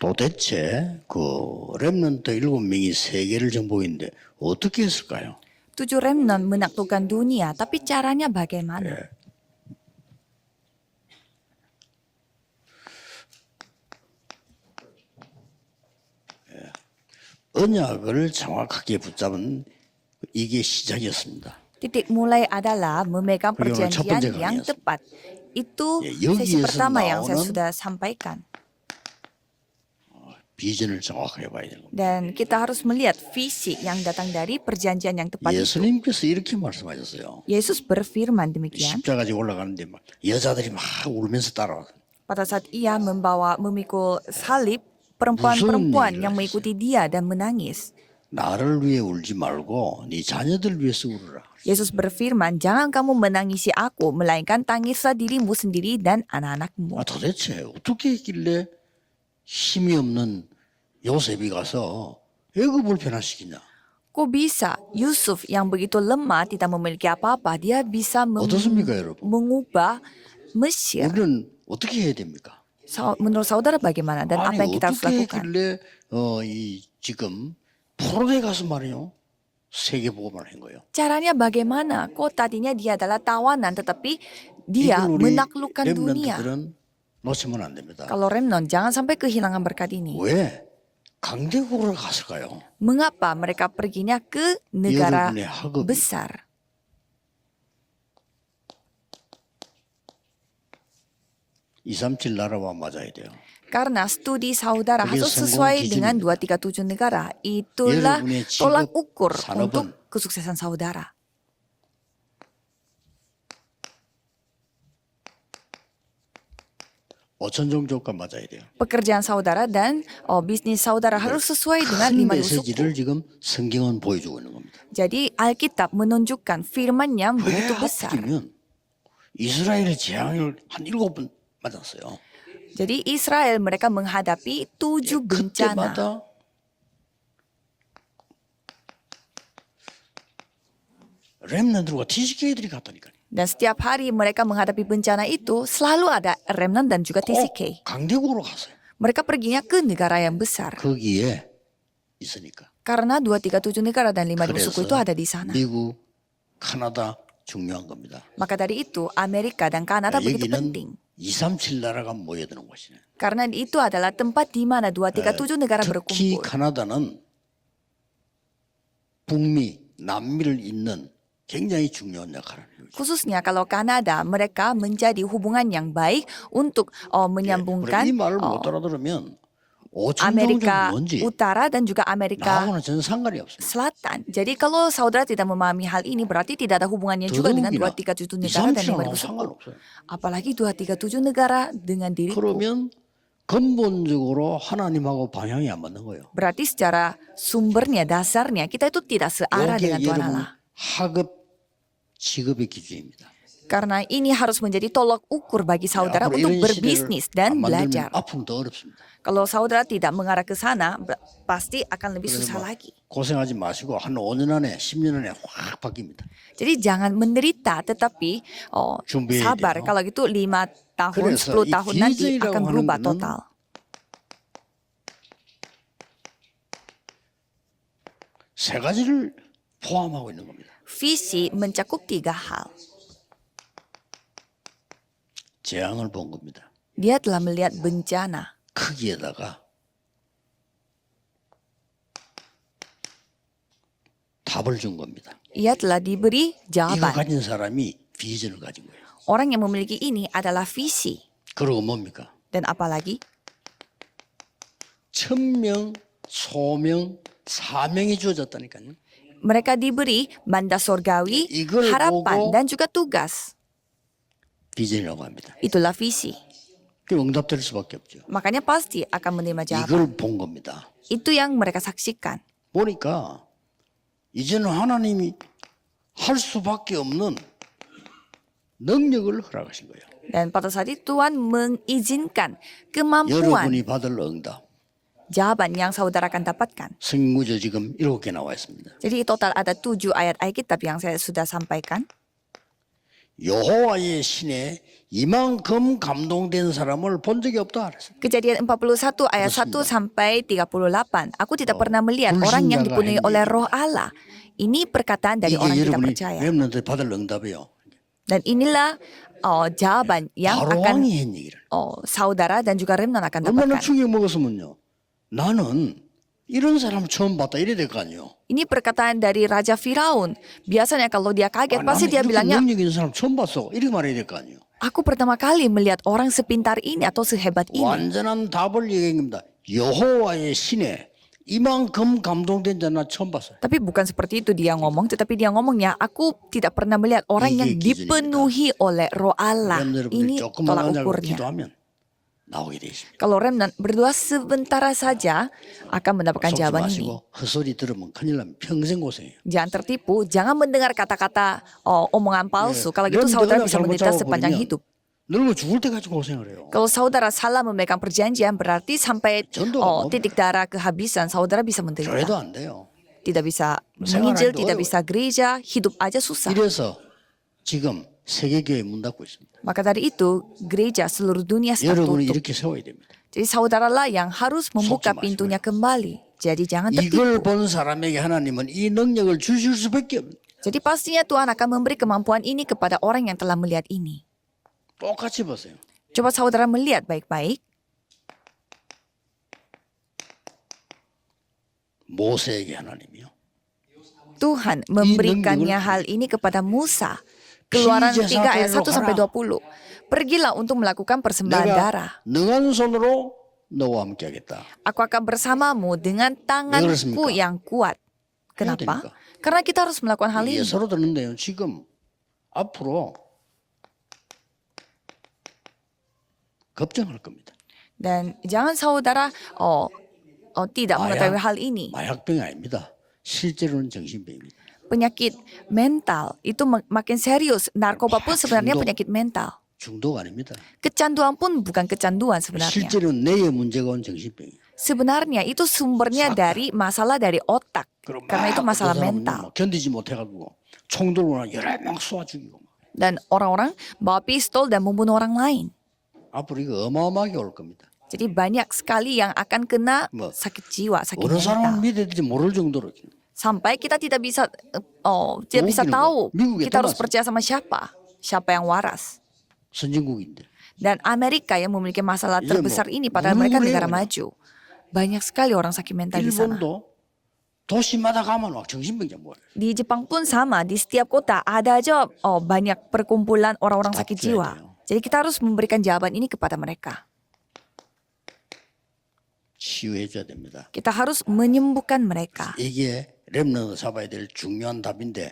도대체 그 렘넌트 7명이 세계를 정복했는데 어떻게 했을까요? 7 remnant menaklukkan dunia, tapi caranya bagaimana? 언약을 정확하게 붙잡은 이게 시작이었습니다. Titik mulai adalah memegang 그게 오늘 첫 번째 perjanjian yang 강의였습니다. tepat. Itu 예, sesi 여기에서 pertama yang saya 나오는 sudah sampaikan. 비전을 정확하게 봐야 되는 겁니다. Dan kita harus melihat visi yang datang dari perjanjian yang tepat itu. 예수님께서 이렇게 말씀하셨어요. Yesus berfirman demikian. 십자가 지고 올라가는데 막 여자들이 막 울면서 따라와. Pada saat ia memikul salib, perempuan-perempuan yang mengikuti dia dan menangis. 나를 위해 울지 말고 네 자녀들 위해서 울어라. Yesus berfirman, jangan kamu menangisi aku, melainkan tangislah dirimu sendiri dan anak-anakmu. 도대체 어떻게 했길래 힘이 없는 요셉이 가서 애굽을 변화시키냐? Kok bisa Yusuf yang begitu lemah, tidak memiliki apa-apa, dia bisa 어떻습니까, 여러분? mengubah Mesir? 우리는 어떻게 해야 됩니까? Menurut saudara bagaimana dan apa yang kita harus 어떻게 lakukan? 했길래 지금 포로에 가서 말이요 세계 복음을 한 거예요. Caranya bagaimana? Kok tadinya dia adalah tawanan, tetapi dia 이걸 우리 menaklukkan dunia. 렘넌트들은 놓치면 안 됩니다. Kalau remnant, jangan sampai kehilangan berkat ini. 왜 강대국으로 갔을까요? Mengapa mereka perginya ke negara 여러분의 학업이 besar? 237 나라와 맞아야 돼요. Karena studi saudara 그게 harus 성공 sesuai dengan 기준입니다. 237 negara. Itulah 여러분의 직업, tolak ukur 산업은 untuk kesuksesan saudara. 오천종족과 맞아야 돼요. Pekerjaan saudara dan bisnis saudara harus sesuai dengan 큰 5 suku. 메시지를 지금 성경은 보여주고 있는 겁니다. Jadi Alkitab menunjukkan firman yang 왜 begitu besar. 하필이면 이스라엘의 재앙을 한 7번 맞았어요. Jadi Israel mereka menghadapi 7 bencana. 그때마다 렘넌트와 TCK들이 갔다니까요. Dan setiap hari mereka menghadapi bencana itu selalu ada remnant dan juga TCK. 강대국으로 갔어요. Mereka perginya ke negara yang besar. 거기에 있으니까. Karena 237 negara dan 5 그래서 suku itu ada di sana. 미국, 카나다 중요한 겁니다. Maka dari itu Amerika dan Kanada begitu penting. 여기는 237 나라가 모여드는 곳이네. Karena itu adalah tempat di mana 237 negara 특히 berkumpul. 카나다는 북미, 남미를 잇는 굉장히 중요한 역할을 해요. Khususnya kalau Kanada, mereka menjadi hubungan yang baik untuk menyambungkan 이 말을 못 알아들으면 오천종족이 Amerika 뭔지 Utara dan juga Amerika 나하고는 전혀 상관이 없어요. Selatan. Jadi kalau saudara tidak memahami hal ini berarti tidak ada hubungannya juga dengan 더더욱이나 237 negara dan 237하고 5 suku. 상관없어요. Apalagi 237 negara dengan diriku. 그러면 근본적으로 하나님하고 방향이 안 맞는 거예요. Berarti secara sumbernya, dasarnya kita itu tidak searah 이게 dengan Tuhan 여러분 Allah. 학업, 직업의 기준입니다. Karena ini harus menjadi tolak ukur bagi saudara 앞으로 untuk 이런 berbisnis 시대를 dan 안 belajar. 만들면 앞으로는 더 어렵습니다. Kalau saudara tidak mengarah ke sana, pasti akan lebih 그래서 susah 뭐 lagi. 고생하지 마시고 한 5년 안에 10년 안에 확 바뀝니다. Jadi jangan menderita, tetapi 준비해야 sabar. 돼요. Kalau gitu 5 tahun, 그래서 10 이 tahun nanti DJ라고 akan 하는 berubah 거는 total. 세 가지를 포함하고 있는 겁니다. Visi mencakup 3 hal. 재앙을 본 겁니다. Dia telah melihat bencana. 크기에다가 답을 준 겁니다. Ia telah diberi 이거 jawaban. 가진 사람이 비전을 가진 거예요. Orang yang memiliki ini adalah visi. 그리고 뭡니까? Dan apalagi? 천명, 소명, 사명이 주어졌다니까요. Mereka diberi mandat surgawi, 이걸 harapan, 보고 dan juga tugas. 비전이라고 합니다. Itulah visi. 그 응답될 수밖에 없죠. Makanya pasti akan menerima jawaban. 이걸 본 겁니다. Itu yang mereka saksikan. 보니까 이제는 하나님이 할 수밖에 없는 능력을 허락하신 거예요. Dan pada saat itu Tuhan mengizinkan kemampuan 여러분이 받을 응답. jawaban yang saudara akan dapatkan. 성구조 지금 7개 나와 있습니다. Jadi total ada 7 ayat Alkitab yang saya sudah sampaikan. 여호와의 신에 이만큼 감동된 사람을 본 적이 없다. 그랬어요. Kejadian 41 ayat 1 sampai 38. Aku tidak pernah melihat orang yang dipenuhi oleh roh Allah. Ini perkataan dari 이게 orang tidak 여러분이 percaya. 렘넌트 받을 응답이에요. Dan inilah jawaban yang 바로 akan 왕이 한 얘기를. saudara dan juga remnant akan 얼마나 dapatkan. 충격 먹었으면요. 나는 이런 사람 처음 봤다 이래야 될 거 아니에요. Ini perkataan dari Raja Firaun. Biasanya kalau dia kaget, pasti 나는 dia 이렇게 bilangnya, 능력 있는 사람 처음 봤어. 이렇게 말해야 될 거 아니에요. aku pertama kali melihat orang sepintar ini atau sehebat ini. 완전한 답을 얘기합니다. 여호와의 신에 이만큼 감동된 자는 처음 봤어요. Tapi bukan seperti itu dia ngomong, tetapi dia ngomongnya, aku tidak pernah melihat orang yang I게 dipenuhi oleh roh Allah. 여러분들이 Ini 조금만 tolak 하자고 ukurnya. 기도하면 나오게 돼 있습니다. Kalau remnant berdoa sebentar saja akan mendapatkan 속지 jawaban ini. 마시고 헛소리 들으면 큰일 나면 평생 고생해요. Jangan tertipu, jangan mendengar kata-kata omongan palsu. Kalau gitu remnant saudara orang bisa 잘못 menderita 잡아버리면 sepanjang hidup. 늙어 죽을 때까지 고생을 해요. Kalau saudara salah memegang perjanjian, berarti sampai 전도가 titik darah kehabisan, saudara bisa menderita. 교회도 안 돼요. Tidak bisa 생활하기도 menginjil, tidak 어려워요. bisa gereja, hidup aja susah. 이래서 지금 세계교회 문 닫고 있습니다. Maka dari itu, gereja seluruh dunia sedang 여러분이 tutup. 이렇게 세워야 됩니다. Jadi saudaralah yang harus membuka 속지 pintunya kembali. Jadi jangan 이걸 tertipu. 본 사람에게 하나님은 이 능력을 주실 수밖에 없는 Jadi pastinya Tuhan akan memberi kemampuan ini kepada orang yang telah melihat ini. 똑같이 보세요. Coba saudara melihat baik-baik. 모세에게 하나님이요. Tuhan memberikannya hal ini kepada Musa. Keluaran 3 ayat 1 sampai 20. Pergilah untuk melakukan persembahan darah. 내가 능한 손으로 너와 함께 하겠다. Aku akan bersamamu dengan tanganku 그렇습니까? yang kuat. Kenapa? 됩니까? Karena kita harus melakukan hal 이게 ini. 서로 듣는데요. 지금 앞으로 걱정할 겁니다. Dan jangan saudara tidak mengetahui hal ini. 마약병이 아닙니다. 실제로는 정신병입니다. Penyakit mental itu makin serius. Narkoba pun sebenarnya penyakit mental. 중독 아닙니다. Kecanduan pun bukan kecanduan sebenarnya. 실제로는 뇌에 문제가 온 정신병이에요. Sebenarnya itu sumbernya dari masalah dari otak. 그럼 Karena itu 막 masalah 어떤 사람은 mental. 막 견디지 못해가지고 총 들고 열에 막 쏘아 죽이고 막. Dan orang-orang bawa pistol dan membunuh orang lain. 앞으로 이거 어마어마하게 올 겁니다. Jadi banyak sekali yang akan kena 뭐, sakit jiwa, sakit 어느 사람을 mental. 믿어야 될지 모를 정도로 Sampai kita tidak bisa tahu 미국에 kita harus 떠났어. percaya sama siapa yang waras. 선진국인데 Dan Amerika yang memiliki masalah Iya, terbesar mau- ini padahal mereka mulai negara banyak. maju. Banyak sekali orang sakit mental di sana. 일본도 도시마다 가면 막 정신병자 뭐예요. Di Jepang pun sama, di setiap kota ada aja banyak perkumpulan orang-orang sakit Stop jiwa. saja. Jadi kita harus memberikan jawaban ini kepada mereka. 치유해 줘야 됩니다. Kita harus menyembuhkan mereka. 이게 렘넌트 잡아야 될 중요한 답인데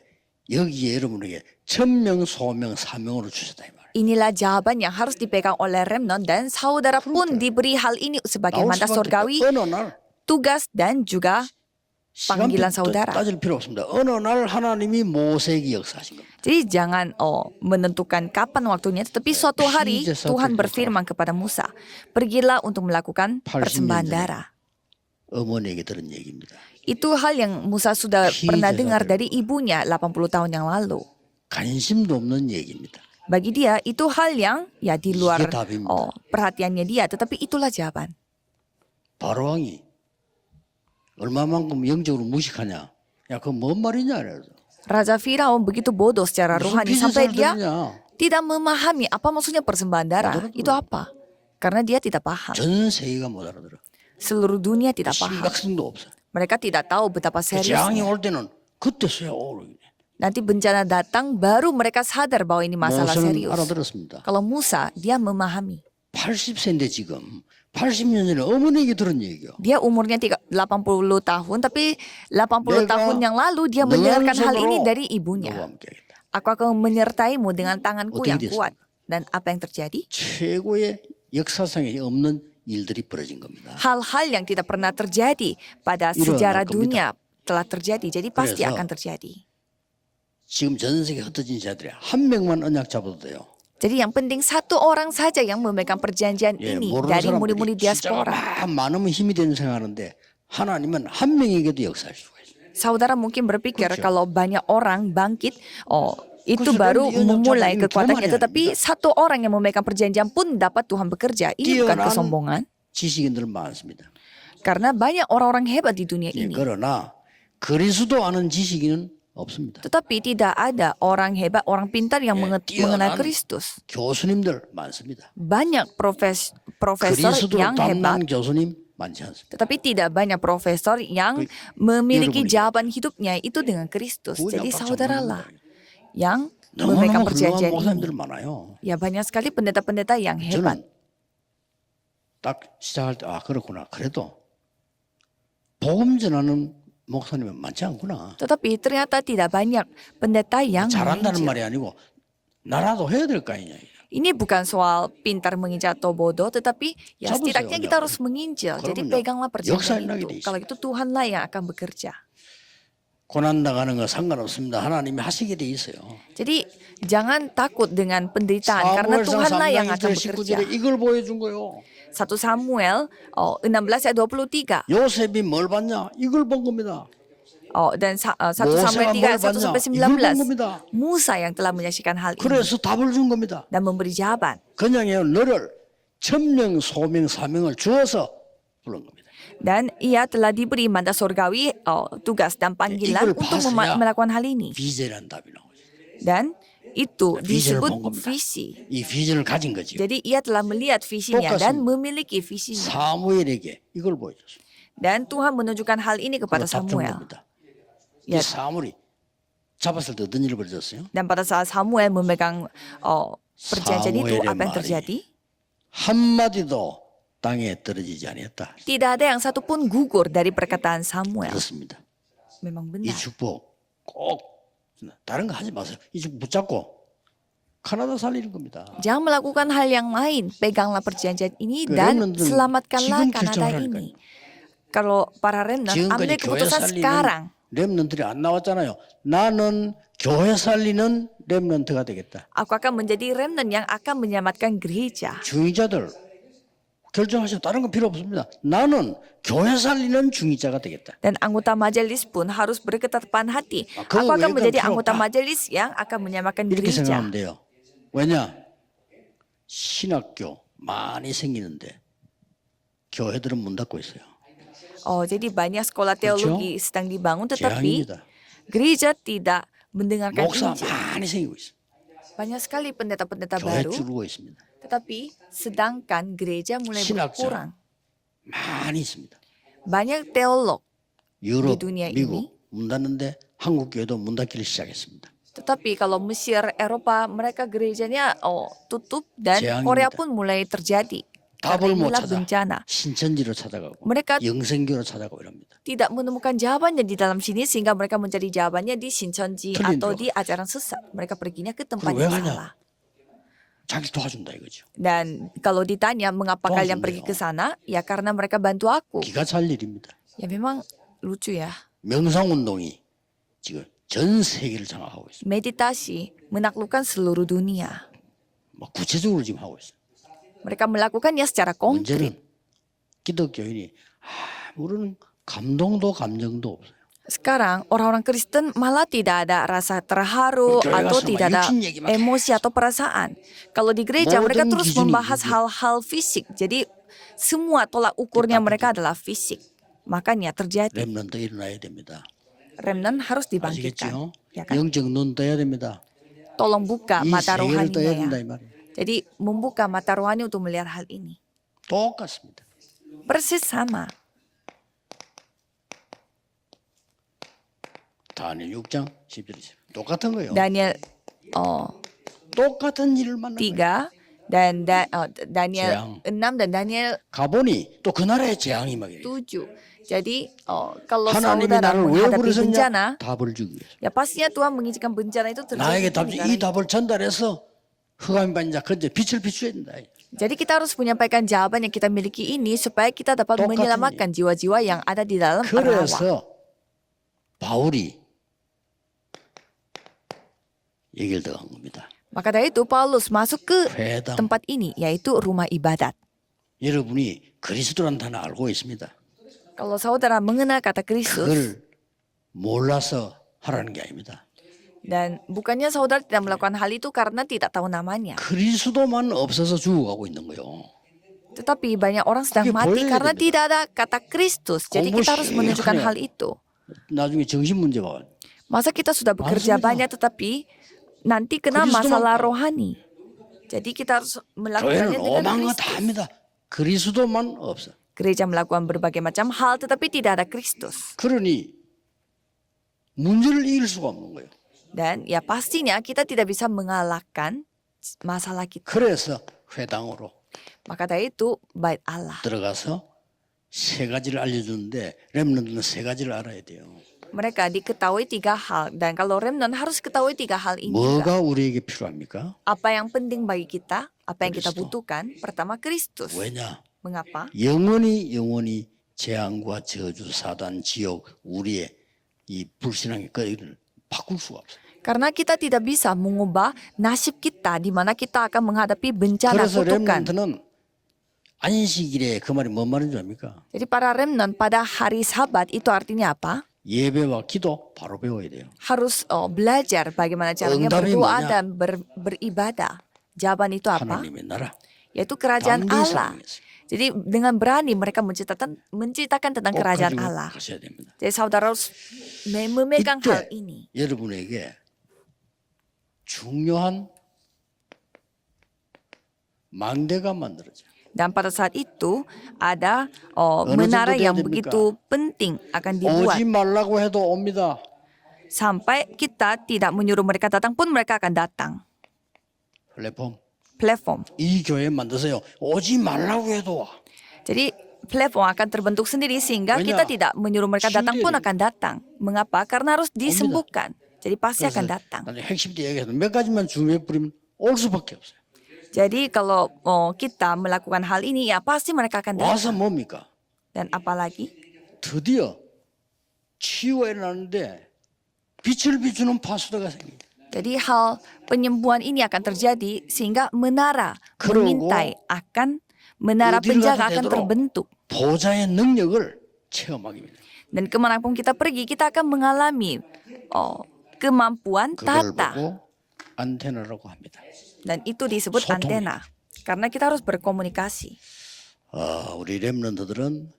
여기에 여러분에게 천명, 소명, 사명으로 주셨다 이 말이에요. Inilah jawaban yang harus dipegang oleh remnant dan saudara pun diberi hal ini sebagai 나올 mandat 수밖에 surgawi, 없다. 어느 날 tugas dan juga panggilan 시간 saudara. 따질 필요 없습니다. 어느 날 하나님이 모세에게 역사하신 겁니다. Jadi jangan menentukan kapan waktunya, tetapi suatu hari Hijaz satu Tuhan berkata. berfirman kepada Musa, pergilah untuk melakukan 80 persembahan 년 전에. darah. 어머니에게 들은 얘기입니다. Itu hal yang Musa sudah Hijaz pernah satu dengar berkata. dari ibunya 80 tahun yang lalu. 관심도 없는 얘기입니다. Bagi dia itu hal yang ya di luar I게 답입니다. perhatiannya dia, tetapi itulah jawaban. 바로 왕이 얼마만큼 영적으로 무식하냐? 야, 그거 뭔 말이냐? 그래서 Raja Firaun begitu bodoh secara 무슨 rohani sampai 비즈니스를 dia 들으냐? tidak memahami apa maksudnya persembahan darah. 알아들어요. Itu apa? Karena dia tidak paham. 전 세계가 못 알아들어. Seluruh dunia tidak paham. 심각성도 없어. Mereka tidak tahu betapa 재앙이 seriusnya. 올 때는 그때서야 오르게 돼. Nanti bencana datang baru mereka sadar bahwa ini masalah 모세는 serius. 알아들었습니다. Kalau Musa, dia memahami. 80세인데 지금 80년 전에 어머니에게 들은 얘기요. Dia umurnya 80 tahun, tapi 80 내가 tahun yang lalu dia 능한 mendengarkan hal 손으로 ini dari 너와 ibunya. 함께하겠다. Aku akan menyertaimu dengan tanganku 어떻게 yang 됐습니까? kuat. Dan apa yang terjadi? 최고의 역사상에 없는 일들이 벌어진 겁니다. Hal-hal yang tidak pernah terjadi pada 일어날 sejarah 겁니다. dunia telah terjadi. Jadi pasti 그래서 akan terjadi. 지금 전 세계 흩어진 자들이 한 명만 언약 잡아도 돼요. Jadi yang penting satu orang saja yang memegang perjanjian 예, ini 모르는 dari murid-murid 사람들이 숫자가 diaspora. 막 많으면 힘이 되는 생각하는데 하나님은 한 명에게도 역사할 수가 있어요. Saudara mungkin berpikir 그렇죠. kalau banyak orang bangkit Itu 그래서 baru 렘넌트 연약자가 memulai 이건 kekuatannya. 교만이 Tetapi 아닙니다. satu orang yang memegang perjanjian pun dapat Tuhan bekerja. Ini bukan 뛰어난 kesombongan. 지식인들 많습니다. Karena banyak orang-orang hebat di dunia 예, ini. 그러나 그리스도 아는 지식인은 없습니다. Tetapi tidak ada orang hebat, orang pintar yang mengenal 뛰어난 Kristus. 교수님들 많습니다. Banyak profesor 그리스도로 yang hebat, 담난 교수님 많지 않습니다. tetapi tidak banyak profesor yang memiliki jawaban hidupnya itu dengan Kristus. Jadi saudaralah yang memegang 너무너무 훌륭한 perjanjian 목사님들 ini. 많아요. Ya banyak sekali pendeta-pendeta yang hebat. 저는 딱 시작할 때 그렇구나. 그래도 복음 전하는 목사님은 많지 않구나. Tetapi ternyata tidak banyak pendeta yang 잘한다는 menginjil. 말이 아니고 나라도 해야 될 거 아니냐. Ini bukan soal pintar menginjil atau bodoh, tetapi ya Cabut setidaknya saya kita undang. harus menginjil. Jadi 그러면요, peganglah perjanjian 역사에 나게 돼 itu. 있어요. Kalau itu Tuhanlah yang akan bekerja. 고난 당하는 거 상관없습니다. 하나님이 하시게 돼 있어요. Jadi jangan takut dengan penderitaan karena 사무엘상 Tuhanlah yang 3장 akan 1절 bekerja. 19절에 이걸 보여준 거예요. 1 Samuel 16 ayat 23. 요셉이 뭘 봤냐? 이걸 본 겁니다. Dan 1 모세가 Samuel 3 뭘 ayat 1 봤냐? sampai 이걸 본 19. 겁니다. Musa yang telah menyaksikan hal ini 그래서 답을 준 겁니다. dan memberi jawaban. 그냥요 너를 천명, 소명, 사명을 주어서 부른 겁니다. Dan ia telah diberi mandat surgawi, tugas dan panggilan 이걸 untuk 봤어야 melakukan hal ini. 비전이라는 답이 나오죠. Dan itu 비전을 disebut 본 겁니다. visi. 이 비전을 가진 거죠. Jadi ia telah melihat visinya dan memiliki visinya. 사무엘에게 이걸 보여줬어요. Dan Tuhan menunjukkan hal ini kepada 답준 Samuel. 겁니다. 이 Ya. 사무엘이 잡았을 때 어떤 일을 벌였어요? Dan pada saat Samuel memegang perjanjian itu, 사무엘의 apa yang 말이 terjadi? 한마디도 땅에 떨어지지 아니었다. Tidak ada yang satu pun gugur dari perkataan Samuel. 그렇습니다. Memang 이 benar. 축복 꼭 다른 거 하지 마세요. 이 축복 붙잡고 카나다 살리는 겁니다. Jangan melakukan hal yang lain. Peganglah perjanjian ini 그 dan 렘넌트는 selamatkanlah 지금 Kanada 결정을 ini. Kalau para remnant, ambil 지금까지 교회 keputusan sekarang. 살리는 렘넌트들이 안 나왔잖아요. 나는 교회 살리는 렘넌트가 되겠다. Aku akan menjadi remnant yang akan menyelamatkan gereja. 중위자들 결정하시고 다른 건 필요 없습니다. 나는 교회 살리는 중위자가 되겠다. Dan anggota majelis pun harus berketetapan hati. 그거 Aku akan 외에는 menjadi 필요 anggota 없다. majelis yang akan menyelamatkan 이렇게 gereja. 생각하면 돼요. 왜냐? 신학교 많이 생기는데 교회들은 문 닫고 있어요. Jadi banyak sekolah teologi sedang dibangun, tetapi 재앙입니다. gereja tidak mendengarkan 목사 Injil. 많이 생기고 있어요. Banyak sekali pendeta-pendeta 교회 baru, 줄고 있습니다. tetapi sedangkan gereja mulai 신학자 berkurang. 많이 있습니다. Banyak teolog, 유럽, dunia 미국 ini. 문 닫는데 한국 교회도 문 닫기를 시작했습니다. tetapi kalau Mesir, Eropa, mereka gerejanya tutup dan 재앙입니다. Korea pun mulai terjadi. Karena 답을 못 inilah 찾아 bencana. 신천지로 찾아가고 Mereka 영생교로 찾아가고 이럽니다. tidak menemukan jawabannya di dalam sini sehingga mereka mencari jawabannya di Shincheonji 틀린 atau 데로 di ajaran sesat. Mereka perginya ke tempat 그럼 왜 yang 가냐? salah. 자기 도와준다 이거죠. Dan kalau ditanya mengapa kalian pergi ke sana, ya karena mereka bantu aku. 기가 찰 일입니다. Ya memang lucu ya. 명상운동이 지금 전 세계를 장악하고 있습니다. Meditasi menaklukkan seluruh dunia. 뭐 구체적으로 지금 하고 있어요. Mereka melakukannya secara konkret. 문제는 기독교인이 우리는 감동도 감정도 없어요. Sekarang orang-orang Kristen malah tidak ada rasa terharu Gereja atau sama tidak ada yukin 얘기만 emosi atau perasaan. Kalau di gereja mereka 모든 terus 기준이 membahas 이게. hal-hal fisik. Jadi semua tolak ukurnya mereka adalah fisik. Makanya terjadi 렘넌트 일어나야 됩니다. remnant harus dibangkitkan. 아시겠죠? Ya kan? 영적 눈 떠야 됩니다. Tolong buka 이 mata 세계를 떠야 된다 rohaninya ya. 이 말이에요. Jadi membuka mata rohani untuk melihat hal ini. 똑같습니다. Persis sama. 다니엘 6장 10절 똑같은 거예요. Daniel 똑같은 일을 만난 거예요. 3 dan Daniel 재앙. 6 dan Daniel 가보니 또 그 나라에 재앙이 막 이래요. 7. Jadi kalau 하나님이 saudara 나를 왜 menghadapi 부르셨냐? bencana, 답을 주기 위해서. ya pastinya Tuhan mengizinkan bencana itu terjadi. 나에게 di 답, negara 이 ini. 답을 전달해서 흑암이 반짝 건져 빛을 비추어야 된다. Jadi kita harus menyampaikan jawaban yang kita miliki ini supaya kita dapat 똑같은 menyelamatkan jiwa-jiwa yang ada di dalam rawa. 그래서 바울이 얘기를 더한 겁니다. Maka dari itu Paulus masuk ke 회당. tempat ini, yaitu rumah ibadat. 여러분이 그리스도란 단어 알고 있습니다. Kalau saudara mengenal kata Kristus, 그걸 몰라서 하라는 게 아닙니다. Dan bukannya saudara tidak melakukan hal itu karena tidak tahu namanya. 그리스도만 없어서 죽어가고 있는 거요. Tetapi banyak orang sedang 그게 mati 보여야 karena 됩니다. tidak ada kata Kristus. Jadi 공부 kita harus menunjukkan 시원해요. hal itu. 나중에 정신 문제 봐. Masa kita sudah bekerja 맞습니다. banyak tetapi nanti kena 그리스도만 masalah 따라. rohani. Jadi kita harus 교회는 melakukannya dengan 오만 거 다 Kristus. 합니다. 그리스도만 없어. Gereja melakukan berbagai macam hal tetapi tidak ada Kristus. 그러니 문제를 이길 수가 없는 거예요. Dan ya pastinya kita tidak bisa mengalahkan masalah kita. 그래서 회당으로 Maka dari itu bait Allah. 들어가서 세 가지를 알려주는데 렘넌트는 세 가지를 알아야 돼요. Mereka diketahui 3 hal. Dan kalau remnant harus ketahui 3 hal ini juga. 뭐가 우리에게 필요합니까? Apa yang penting bagi kita? Apa yang kita Kristus. butuhkan? Pertama Kristus. 왜냐? Mengapa? 영원히 재앙과 저주, 사단, 지옥, 우리의 이 불신앙의 거리를 바꿀 수가 없어요. Karena kita tidak bisa mengubah nasib kita di mana kita akan menghadapi bencana 그래서 kutukan. 렘넌트는 안식일에 그 말이 뭔 말인 줄 압니까? Jadi para remnant pada hari Sabat itu artinya apa? 예배와 기도 바로 배워야 돼요. Harus belajar bagaimana caranya 응답이 berdoa 뭐냐? dan beribadah. Jawaban itu apa? 하나님의 나라. Yaitu kerajaan 담대히 Allah. 사랑했어요. Jadi dengan berani mereka menceritakan tentang 꼭 kerajaan 가지고 Allah. 가셔야 됩니다. Jadi saudara harus memegang hal 이때 ini. 여러분에게 중요한 망대가 만들어져요. Dan pada saat itu ada 어느 menara 정도 yang 돼야 됩니까? begitu penting akan dibuat. 오지 말라고 해도 옵니다. Sampai kita tidak menyuruh mereka datang pun mereka akan datang. 플랫폼. Platform. 이 교회 만드세요. 오지 말라고 해도 와. Jadi platform akan terbentuk sendiri sehingga 왜냐? kita tidak menyuruh mereka datang pun 치유돼야 akan datang. Mengapa? Karena harus disembuhkan. Jadi pasti akan datang. 나중에 핵심 때 얘기해서 몇 가지만 주의해 뿌리면 올 수밖에 없어요. Jadi kalau kita melakukan hal ini ya pasti mereka akan datang. 와서 뭡니까? Dan apalagi 드디어 치유가 일어나는데 빛을 비추는 파수도가 생깁니다. jadi hal penyembuhan ini akan terjadi sehingga menara 그러고 mengintai menara 어디를 penjaga 가도 akan 되도록 terbentuk. 보좌의 능력을 체험하게 됩니다. Dan kemanapun kita pergi kita akan mengalami kemampuan 그걸 tata. 보고 안테나라고 합니다. Dan itu disebut 소통. antena. Karena kita harus berkomunikasi. 우리 렘넌트들은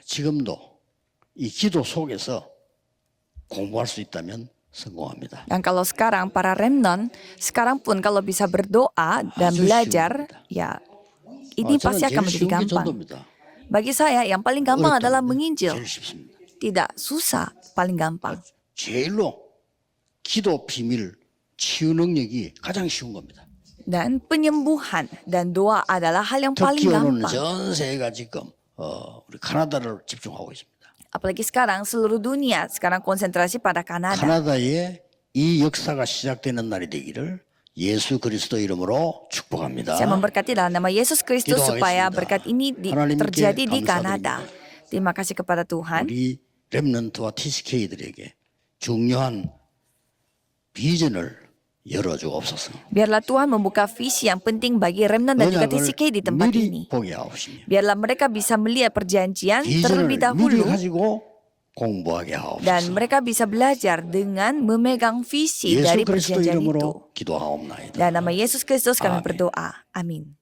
지금도 이 기도 속에서 공부할 수 있다면 성공합니다. Dan kalau sekarang para remnant, sekarang pun kalau bisa berdoa dan 아주 belajar, 쉬웁니다. ya ini 저는 pasti akan 제일 menjadi 쉬운 게 gampang. 전도입니다. Bagi saya yang paling gampang adalah 어렵다는데 menginjil. 제일 쉽습니다. Tidak susah, paling gampang. 제일로 기도 비밀 치유 능력이 가장 쉬운 겁니다. Dan penyembuhan dan doa adalah hal yang paling 특히 오늘은 gampang. 전 세계가 지금 우리 카나다를 집중하고 있습니다. Apalagi sekarang seluruh dunia sekarang konsentrasi pada Kanada. 카나다에 이 역사가 시작되는 날이 되기를 예수 그리스도 이름으로 축복합니다. Saya memberkati dalam nama Yesus Kristus Gidoha겠습니다. supaya berkat ini 하나님께 terjadi di 감사드립니다. Kanada. Terima kasih kepada Tuhan. 우리 렘넌트와 TCK들에게 중요한 비전을 열어주옵소서. Biarlah Tuhan membuka visi yang penting bagi remnant dan juga 언약을 TCK di tempat ini. 미리 보게 하옵시며 Biarlah mereka bisa melihat perjanjian 비전을 terlebih 미리 dahulu 가지고 공부하게 dan 하옵소서. mereka bisa belajar dengan memegang visi 예수 dari 그리스도 perjanjian itu. 이름으로 기도하옵나이다. Dan nama Yesus Kristus kami Amin. berdoa. Amin.